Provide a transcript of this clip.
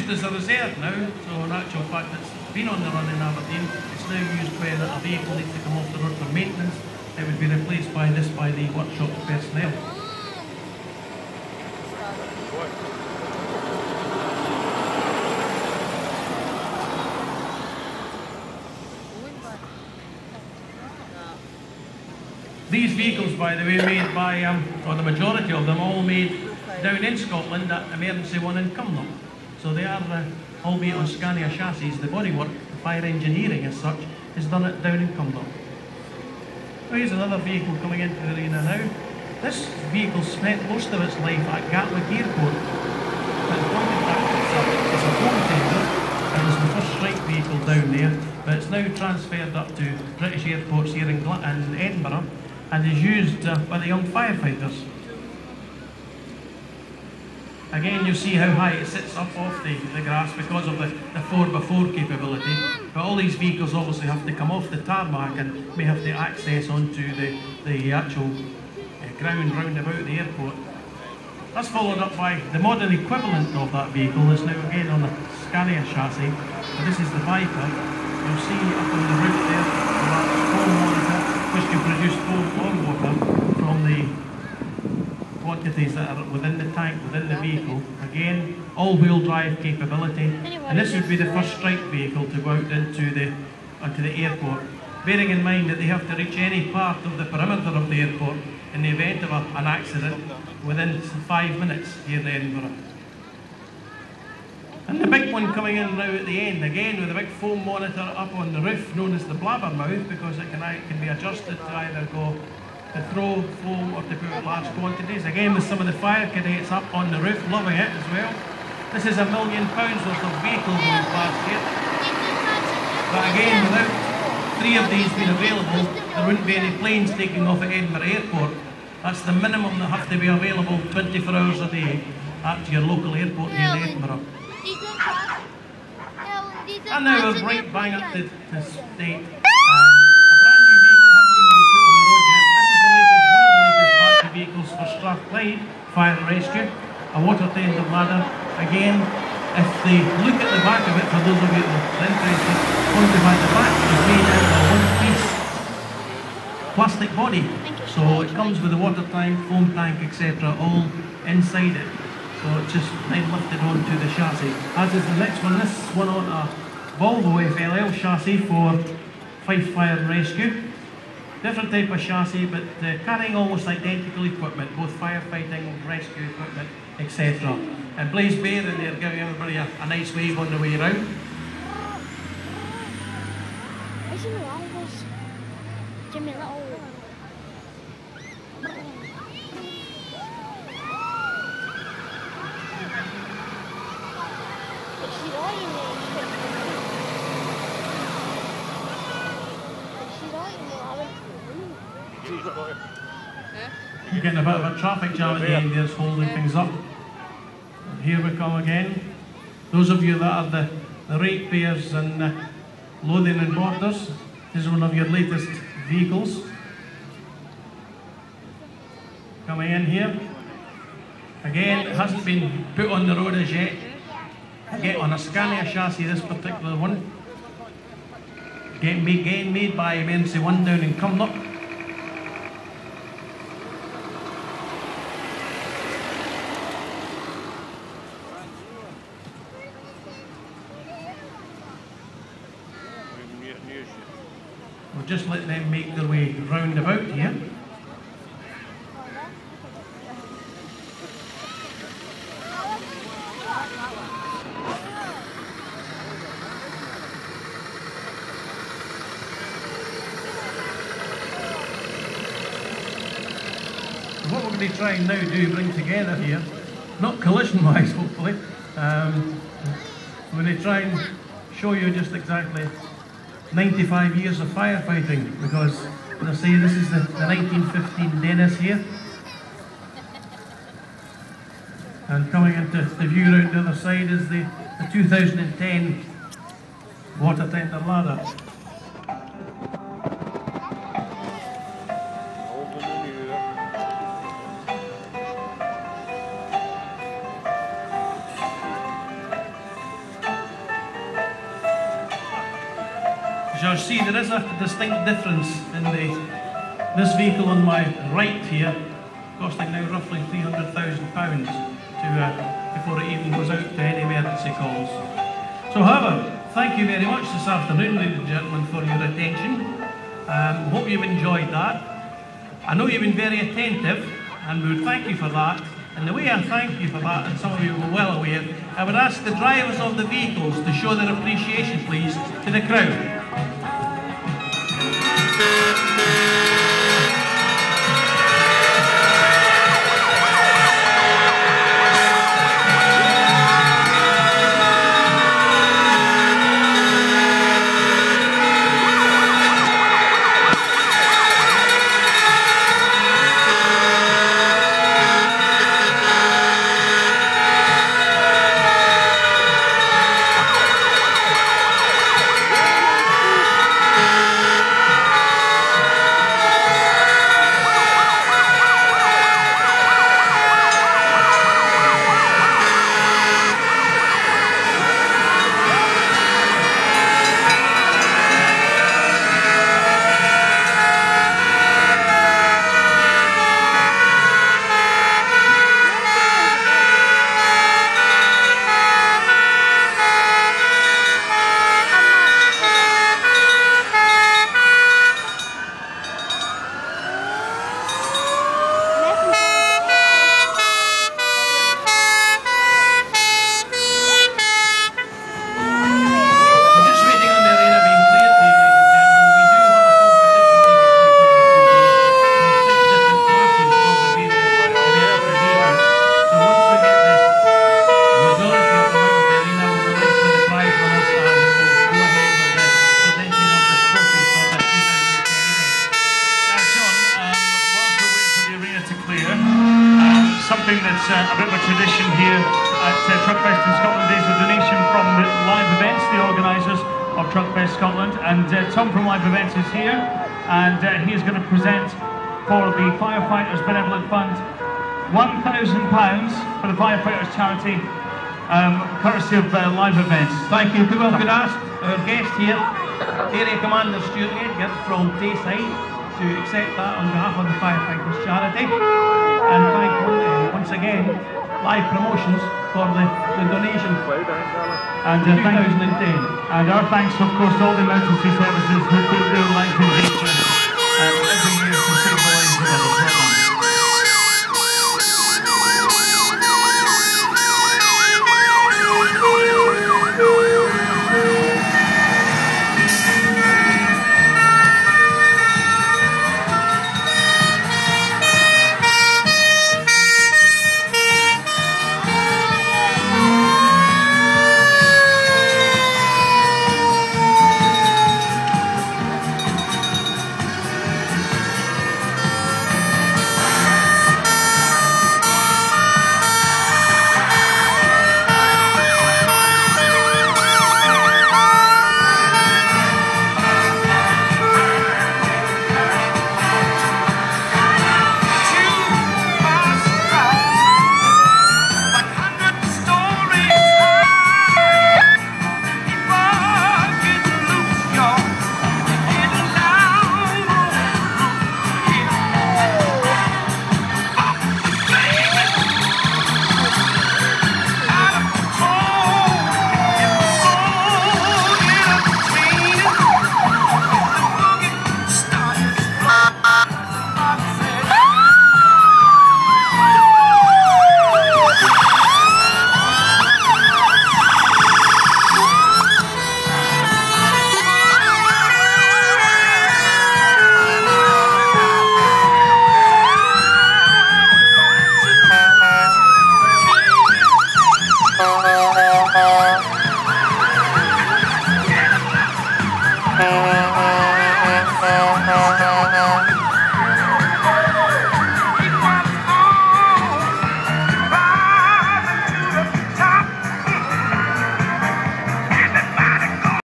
used as a reserve now, so in actual fact it's been on the run in Aberdeen. It's now used when a vehicle needs to come off the road for maintenance. It would be replaced by this by the workshop personnel. These vehicles, by the way, made by, or the majority of them, all made down in Scotland at Emergency One in Cumnock. So they are, albeit on Scania chassis, the bodywork, the fire engineering as such, is done down in Cumnock. So here's another vehicle coming into the arena now. This vehicle spent most of its life at Gatwick Airport. It's a home tender. It was the first strike vehicle down there, but it's now transferred up to British airports here in Edinburgh, and is used by the young firefighters. Again, you see how high it sits up off the grass because of the 4x4 capability. But all these vehicles obviously have to come off the tarmac and may have to access onto the actual ground round about the airport. That's followed up by the modern equivalent of that vehicle. Is now again on a Scania chassis. But this is the Viper. You'll see up on the roof there the large foam monitor, which can produce foam or water from the quantities that are within the tank, within the vehicle. Again, all-wheel drive capability. And this would be the first strike vehicle to go out into the airport. Bearing in mind that they have to reach any part of the perimeter of the airport in the event of an accident within 5 minutes here in Edinburgh. And the big one coming in now at the end, again with a big foam monitor up on the roof, known as the blabbermouth, because it can be adjusted to either go to throw foam or to put out large quantities. Again with some of the fire cadets up on the roof, loving it as well. This is £1 million worth of vehicle going past here. But again, without 3 of these being available, there wouldn't be any planes taking off at Edinburgh Airport. That's the minimum that have to be available 24 hours a day at your local airport here in Edinburgh. And now we're right bang up to state. A brand new vehicle hasn't even been put on the road yet. This is one of the latest batch of vehicles for Strathclyde Fire and Rescue. A water tender ladder. Again, if they look at the back of it, for those of you that are interested, one behind the back is made out of a one-piece plastic body. So it comes with a water tank, foam tank, etc. all inside it. So it's just then lifted onto the chassis. As is the next one, this one on a Volvo FLL chassis for Fife Fire and Rescue. Different type of chassis, but carrying almost identical equipment, both firefighting, rescue equipment, etc. And Blaze Bear in there giving everybody a nice wave on the way around. Jimmy Little. You're getting a bit of a traffic jam at the end there, holding things up. And here we come again. Those of you that are the ratepayers and Lothian and Borders, this is one of your latest vehicles. Coming in here. Again, it hasn't been put on the road as yet. Again, on a Scania chassis, this particular one. Again, made by Emergency One down in Cumnock. We'll just let them make their way round about here. What we're going to be trying now to bring together here, not collision wise hopefully, we're going to try and show you just exactly 95 years of firefighting, because as I say, this is the 1915 Dennis here. And coming into the view around the other side is the 2010 water tender ladder. you'll see there is a distinct difference in this vehicle on my right here, costing now roughly £300,000 before it even goes out to any emergency calls. So however, thank you very much this afternoon, ladies and gentlemen, for your attention. Hope you've enjoyed that. I know you've been very attentive, and we would thank you for that. And the way I thank you for that, and some of you were well aware, I would ask the drivers of the vehicles to show their appreciation, please, to the crowd. Something that's a bit of a tradition here at Truckfest in Scotland is a donation from the Live Events, the organisers of Truckfest Scotland. And Tom from Live Events is here, and he is going to present for the Firefighters Benevolent Fund £1,000 for the Firefighters charity, courtesy of Live Events. Thank you. Could I ask our guest here, Area Commander Stuart Edgar from Tayside, to accept that on behalf of the Firefighters charity, and thank once again Live Promotions for the donation and 2010. And our thanks, of course, to all the emergency services who put their lives in danger every year to save the lives of others.